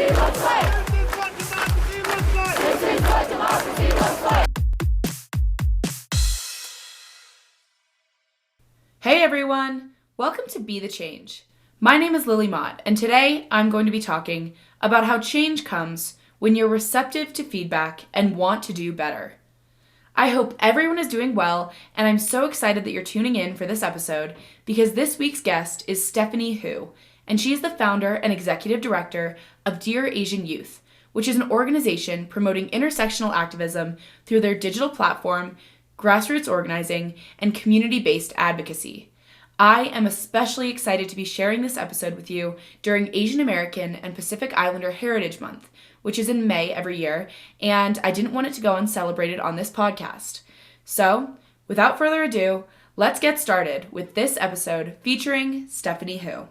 Hey everyone! Welcome to Be the Change. My name is Lily Mott, and today I'm going to be talking about how change comes when you're receptive to feedback and want to do better. I hope everyone is doing well, and I'm so excited that you're tuning in for this episode because this week's guest is Stephanie Hu, and she is the founder and executive director of Dear Asian Youth, which is an organization promoting intersectional activism through their digital platform, grassroots organizing, and community-based advocacy. I am especially excited to be sharing this episode with you during Asian American and Pacific Islander Heritage Month, which is in May every year, and I didn't want it to go uncelebrated on this podcast. So, without further ado, let's get started with this episode featuring Stephanie Hu.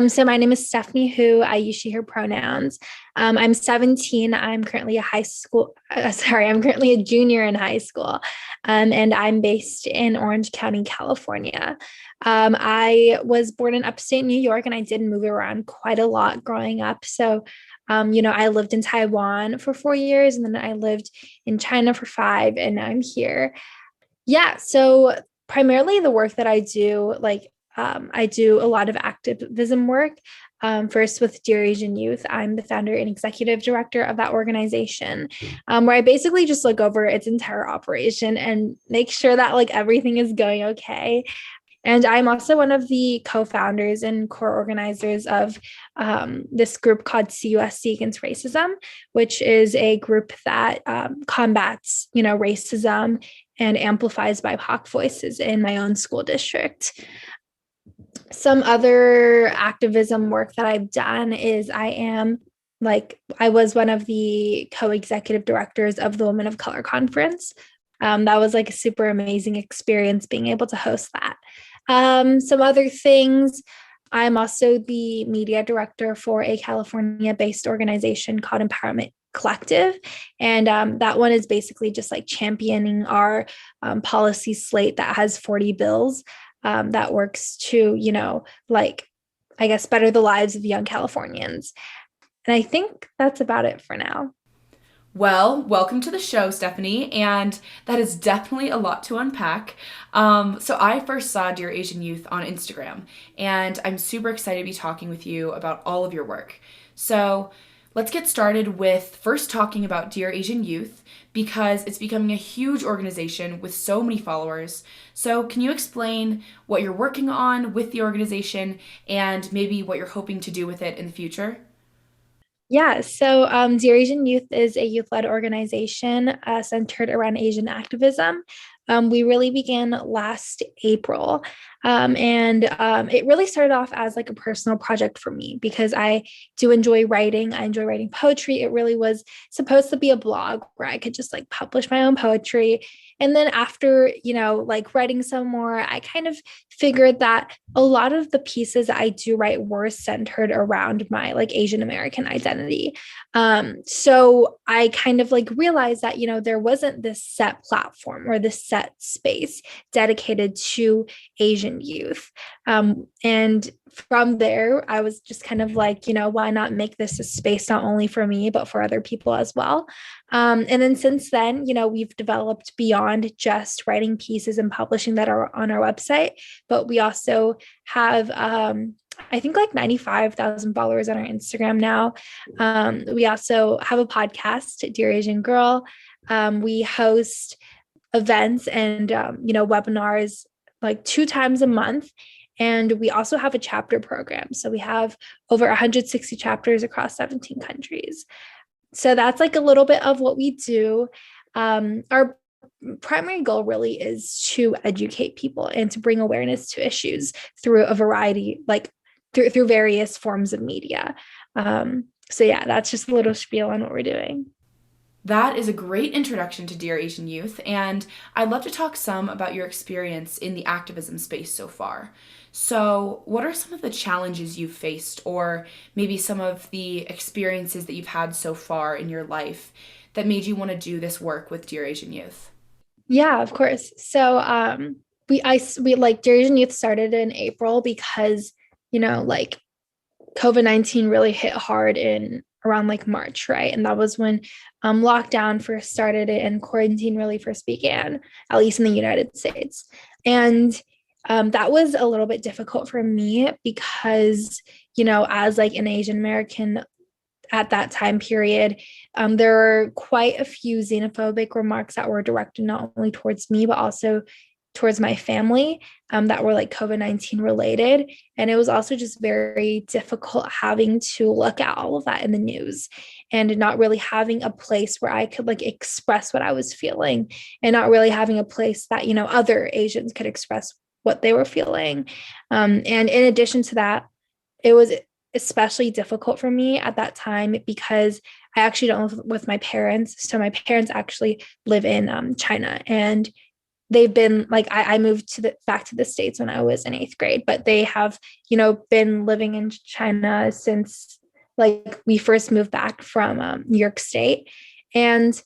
So my name is Stephanie Hu. I use she, her pronouns. I'm 17. I'm currently I'm currently a junior in high school. And I'm based in Orange County, California. I was born in upstate New York and I did move around quite a lot growing up. So, I lived in Taiwan for 4 years and then I lived in China for 5 and now I'm here. Yeah. So primarily the work that I do, I do a lot of activism work. First with Dear Asian Youth, I'm the founder and executive director of that organization, where I basically just look over its entire operation and make sure that everything is going okay. And I'm also one of the co-founders and core organizers of this group called CUSC Against Racism, which is a group that combats, racism and amplifies BIPOC voices in my own school district. Some other activism work that I've done is I was one of the co-executive directors of the Women of Color Conference. That was a super amazing experience being able to host that. Some other things, I'm also the media director for a California-based organization called Empowerment Collective. And that one is basically just championing our policy slate that has 40 bills that works to, better the lives of young Californians. And I think that's about it for now. Well, welcome to the show, Stephanie, and that is definitely a lot to unpack. So I first saw Dear Asian Youth on Instagram, and I'm super excited to be talking with you about all of your work. So let's get started with first talking about Dear Asian Youth, because it's becoming a huge organization with so many followers. So can you explain what you're working on with the organization and maybe what you're hoping to do with it in the future? Yeah, so Dear Asian Youth is a youth-led organization centered around Asian activism. We really began last April, and it really started off as a personal project for me because I do enjoy writing. I enjoy writing poetry. It really was supposed to be a blog where I could just publish my own poetry. And then after, writing some more, I kind of figured that a lot of the pieces that I do write were centered around my Asian American identity. So I kind of realized that, there wasn't this set platform or this set space dedicated to Asian youth. And from there, I was just kind of why not make this a space not only for me, but for other people as well. And then since then, we've developed beyond just writing pieces and publishing that are on our website, but we also have, I think 95,000 followers on our Instagram now. We also have a podcast, Dear Asian Girl. We host events and, webinars 2 times a month. And we also have a chapter program. So we have over 160 chapters across 17 countries. So that's a little bit of what we do. Our primary goal really is to educate people and to bring awareness to issues through a variety, through various forms of media. So yeah, that's just a little spiel on what we're doing. That is a great introduction to Dear Asian Youth, and I'd love to talk some about your experience in the activism space so far. So, what are some of the challenges you've faced, or maybe some of the experiences that you've had so far in your life that made you want to do this work with Dear Asian Youth? Yeah, of course. So, we like Eurasian Youth started in April because, like COVID-19 really hit hard in around like March, right? And that was when lockdown first started and quarantine really first began, at least in the United States. And that was a little bit difficult for me because, as like an Asian American at that time period, there were quite a few xenophobic remarks that were directed not only towards me, but also towards my family, that were like COVID-19 related. And it was also just very difficult having to look at all of that in the news and not really having a place where I could like express what I was feeling, and not really having a place that, other Asians could express what they were feeling. And in addition to that, it was especially difficult for me at that time because I actually don't live with my parents. So my parents actually live in China, and they've been like, I moved back to the States when I was in 8th grade, but they have, been living in China since like we first moved back from New York State. And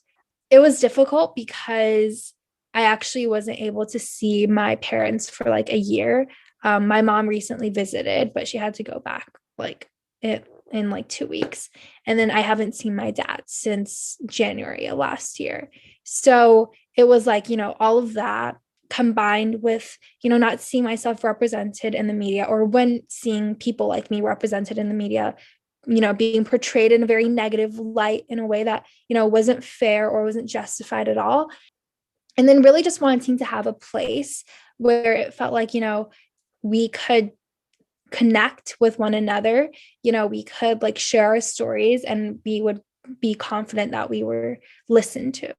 it was difficult because I actually wasn't able to see my parents for like a year. My mom recently visited, but she had to go back like in like 2 weeks. And then I haven't seen my dad since January of last year. So it was like, all of that combined with, not seeing myself represented in the media, or when seeing people like me represented in the media, being portrayed in a very negative light in a way that, wasn't fair or wasn't justified at all. And then really just wanting to have a place where it felt like, we could connect with one another, we could like share our stories and we would be confident that we were listened to.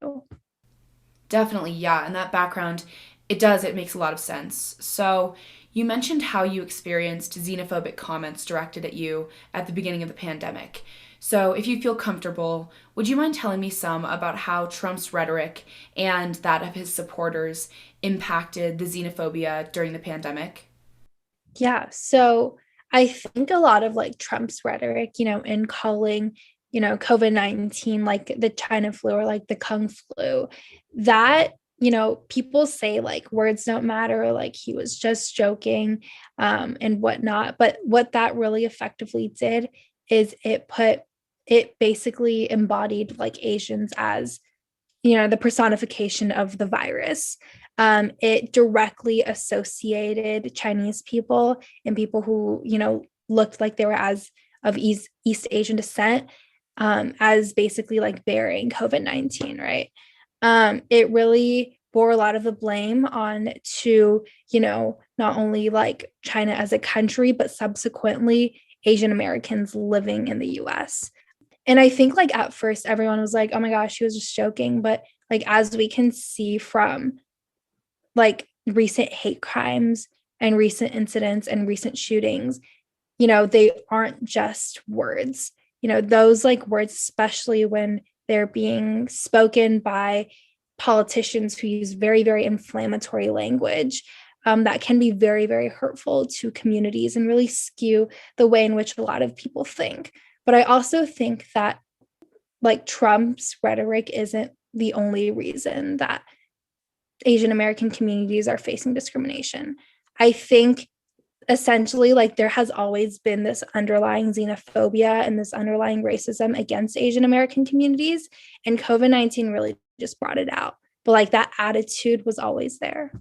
Definitely, yeah. And that background, it makes a lot of sense. So, you mentioned how you experienced xenophobic comments directed at you at the beginning of the pandemic. So, if you feel comfortable, would you mind telling me some about how Trump's rhetoric and that of his supporters impacted the xenophobia during the pandemic? Yeah. So I think a lot of like Trump's rhetoric, in calling, COVID-19 like the China flu or like the Kung flu, that, people say like words don't matter, like he was just joking, and whatnot. But what that really effectively did is it basically embodied like Asians as, the personification of the virus. It directly associated Chinese people and people who, looked like they were as of East Asian descent, as basically like bearing COVID-19, right? It really bore a lot of the blame on to, not only like China as a country, but subsequently Asian Americans living in the US. And I think like at first everyone was like, oh my gosh, she was just joking. But like as we can see from like recent hate crimes and recent incidents and recent shootings, they aren't just words. Those like words, especially when they're being spoken by politicians who use very, very inflammatory language, that can be very, very hurtful to communities and really skew the way in which a lot of people think. But I also think that like Trump's rhetoric isn't the only reason that Asian American communities are facing discrimination. I think essentially like there has always been this underlying xenophobia and this underlying racism against Asian American communities, and COVID-19 really just brought it out. But like that attitude was always there.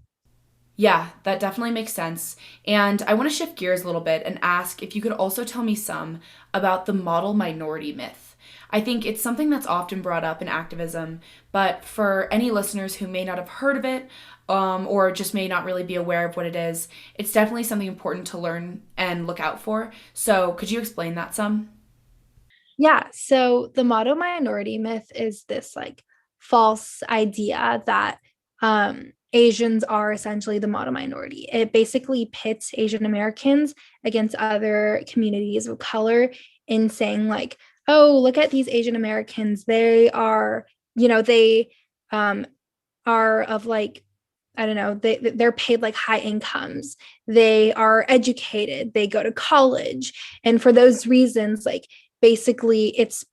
Yeah, that definitely makes sense. And I want to shift gears a little bit and ask if you could also tell me some about the model minority myth. I think it's something that's often brought up in activism, but for any listeners who may not have heard of it, or just may not really be aware of what it is, it's definitely something important to learn and look out for. So, could you explain that some? Yeah. So the model minority myth is this like false idea that Asians are essentially the model minority. It basically pits Asian Americans against other communities of color in saying, like, oh, look at these Asian Americans. They are, they um, are of like, I don't know, they're paid like high incomes. They are educated. They go to college. And for those reasons, like, basically it's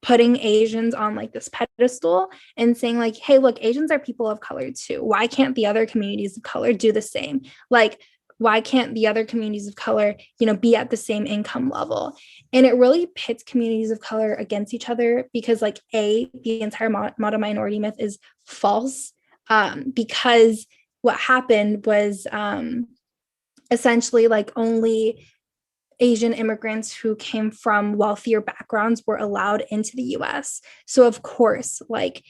putting Asians on like this pedestal and saying like, hey, look, Asians are people of color too. Why can't the other communities of color do the same? Like, why can't the other communities of color, be at the same income level? And it really pits communities of color against each other because like the entire model minority myth is false, because what happened was essentially like only Asian immigrants who came from wealthier backgrounds were allowed into the US. So of course, like,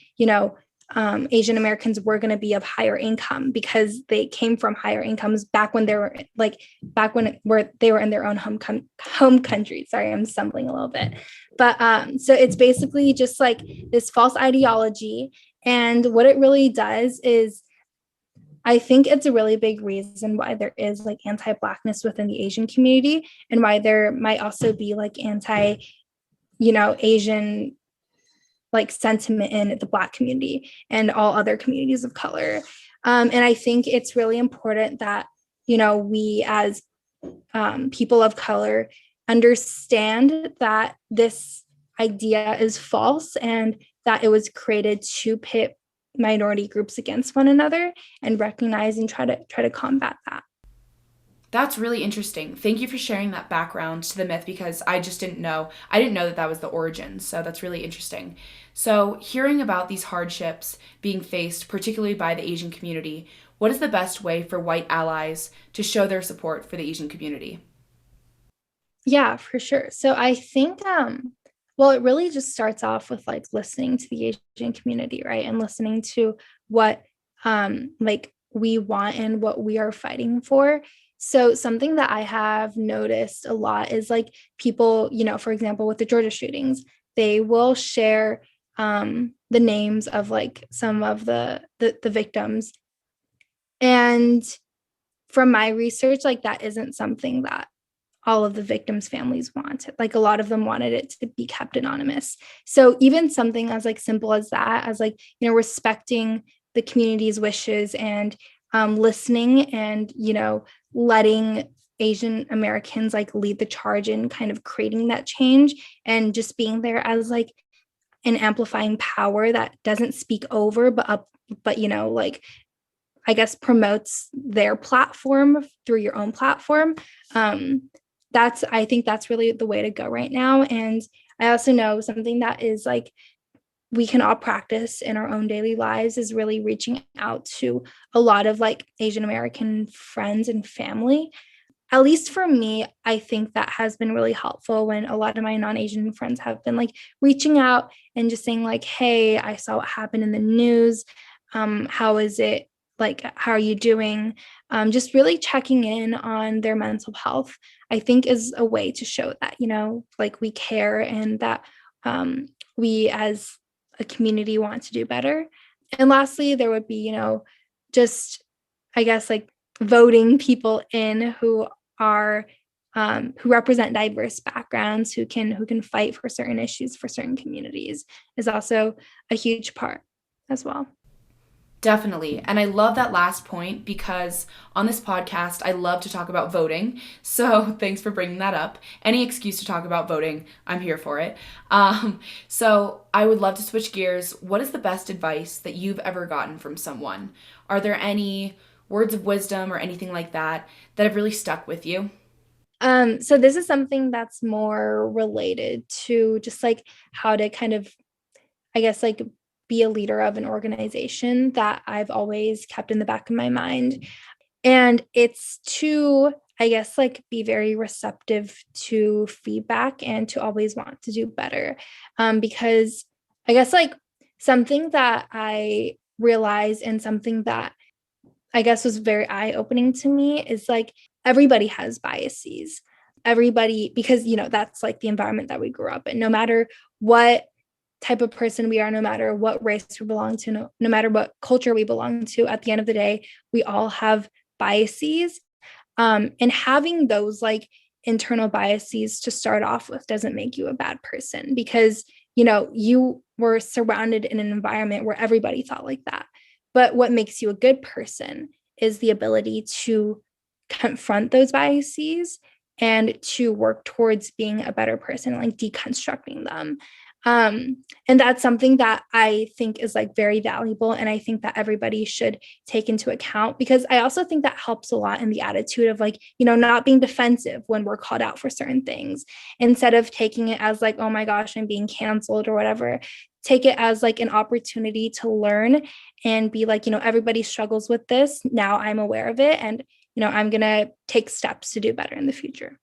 Asian Americans were going to be of higher income because they came from higher incomes back when they were they were in their own home country. Sorry, I'm stumbling a little bit. But so it's basically just like this false ideology. And what it really does is, I think it's a really big reason why there is like anti-Blackness within the Asian community, and why there might also be like Asian like sentiment in the Black community and all other communities of color. And I think it's really important that, we as people of color understand that this idea is false and that it was created to pit minority groups against one another, and recognize and try to combat that. That's really interesting. Thank you for sharing that background to the myth, because I just didn't know. I didn't know that that was the origin. So that's really interesting. So, hearing about these hardships being faced, particularly by the Asian community, what is the best way for white allies to show their support for the Asian community? Yeah, for sure. So I think well, it really just starts off with like listening to the Asian community, right? And listening to what like we want and what we are fighting for. So something that I have noticed a lot is like people, for example, with the Georgia shootings, they will share the names of like some of the victims. And from my research, like that isn't something that all of the victims' families wanted. Like a lot of them wanted it to be kept anonymous. So even something as like simple as that, as like, respecting the community's wishes and listening and, letting Asian Americans like lead the charge in kind of creating that change, and just being there as like an amplifying power that doesn't speak over, but like, I guess, promotes their platform through your own platform. I think that's really the way to go right now. And I also know something that is like we can all practice in our own daily lives is really reaching out to a lot of like Asian American friends and family. At least for me, I think that has been really helpful when a lot of my non-Asian friends have been like reaching out and just saying like, hey, I saw what happened in the news. How is it? Like, how are you doing? Just really checking in on their mental health, I think, is a way to show that, like we care, and that we as a community want to do better. And lastly, there would be, just, I guess, like voting people in who are who represent diverse backgrounds, who can fight for certain issues for certain communities, is also a huge part as well. Definitely. And I love that last point, because on this podcast, I love to talk about voting. So thanks for bringing that up. Any excuse to talk about voting, I'm here for it. So I would love to switch gears. What is the best advice that you've ever gotten from someone? Are there any words of wisdom or anything like that that have really stuck with you? So this is something that's more related to just like how to kind of, I guess, like be a leader of an organization that I've always kept in the back of my mind. And it's to, I guess, like be very receptive to feedback and to always want to do better. Because I guess like something that I realized, and something that I guess was very eye-opening to me, is like everybody has biases. Everybody, because that's like the environment that we grew up in. No matter what type of person we are, no matter what race we belong to, no matter what culture we belong to, at the end of the day, we all have biases. And having those like internal biases to start off with doesn't make you a bad person, because you were surrounded in an environment where everybody thought like that. But what makes you a good person is the ability to confront those biases and to work towards being a better person, like deconstructing them. And that's something that I think is like very valuable. And I think that everybody should take into account, because I also think that helps a lot in the attitude of like, not being defensive when we're called out for certain things, instead of taking it as like, oh my gosh, I'm being canceled or whatever. Take it as like an opportunity to learn and be like, everybody struggles with this. Now I'm aware of it. And, I'm going to take steps to do better in the future.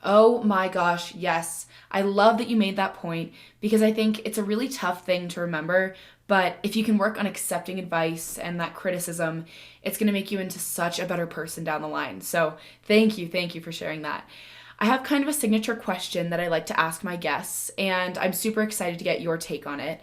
Oh my gosh, yes. I love that you made that point because I think it's a really tough thing to remember. But if you can work on accepting advice and that criticism, it's going to make you into such a better person down the line. So thank you for sharing that. I have kind of a signature question that I like to ask my guests, and I'm super excited to get your take on it.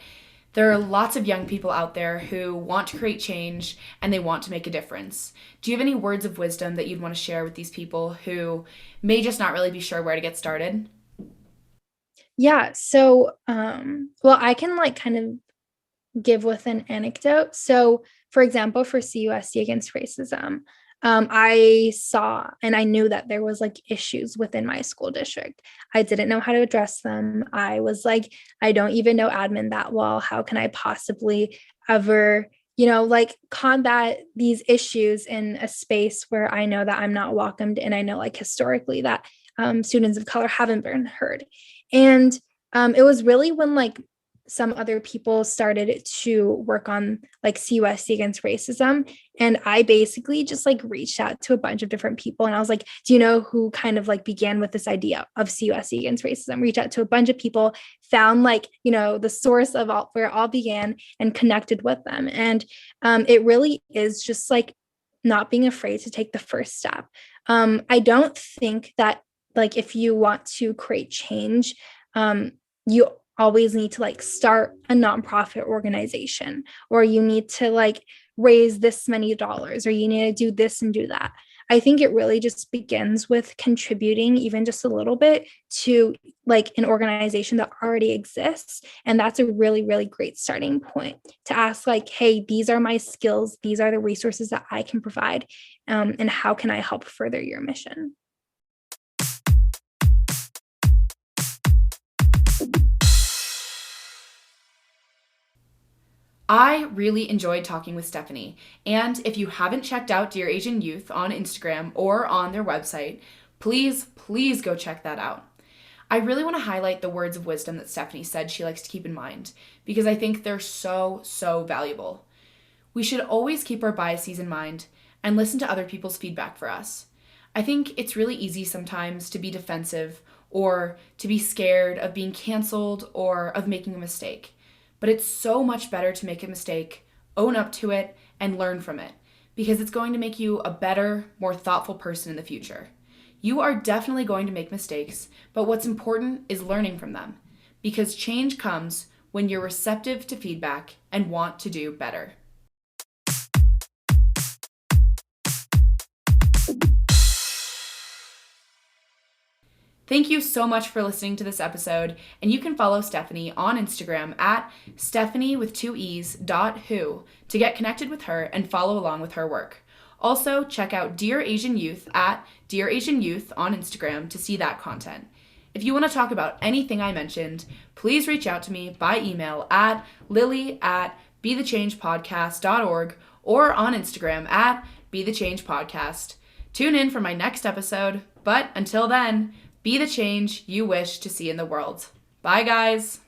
There are lots of young people out there who want to create change and they want to make a difference. Do you have any words of wisdom that you'd want to share with these people who may just not really be sure where to get started? Yeah. So, well, I can like kind of give with an anecdote. So, for example, for CUSC against racism, I saw and I knew that there was like issues within my school district. I didn't know how to address them. I was like, I don't even know admin that well. How can I possibly ever, like combat these issues in a space where I know that I'm not welcomed, and I know like historically that students of color haven't been heard. And it was really when like some other people started to work on like CUSC against racism. And I basically just like reached out to a bunch of different people. And I was like, do you know who kind of like began with this idea of CUSC against racism? Reach out to a bunch of people, found like, the source of all where it all began, and connected with them. And it really is just like not being afraid to take the first step. I don't think that like if you want to create change, you always need to like start a nonprofit organization, or you need to like raise this many dollars, or you need to do this and do that. I think it really just begins with contributing even just a little bit to like an organization that already exists. And that's a really, really great starting point to ask like, hey, these are my skills. These are the resources that I can provide. And how can I help further your mission? I really enjoyed talking with Stephanie, and if you haven't checked out Dear Asian Youth on Instagram or on their website, please go check that out. I really want to highlight the words of wisdom that Stephanie said she likes to keep in mind because I think they're so valuable. We should always keep our biases in mind and listen to other people's feedback for us. I think it's really easy sometimes to be defensive or to be scared of being canceled or of making a mistake. But it's so much better to make a mistake, own up to it, and learn from it, because it's going to make you a better, more thoughtful person in the future. You are definitely going to make mistakes, but what's important is learning from them, because change comes when you're receptive to feedback and want to do better. Thank you so much for listening to this episode, and you can follow Stephanie on Instagram at Stephanie with 2es.who to get connected with her and follow along with her work. Also, check out Dear Asian Youth at Dear Asian Youth on Instagram to see that content. If you want to talk about anything I mentioned, please reach out to me by email at lily@bethechangepodcast.org or on Instagram at bethechangepodcast. Tune in for my next episode, but until then, be the change you wish to see in the world. Bye, guys.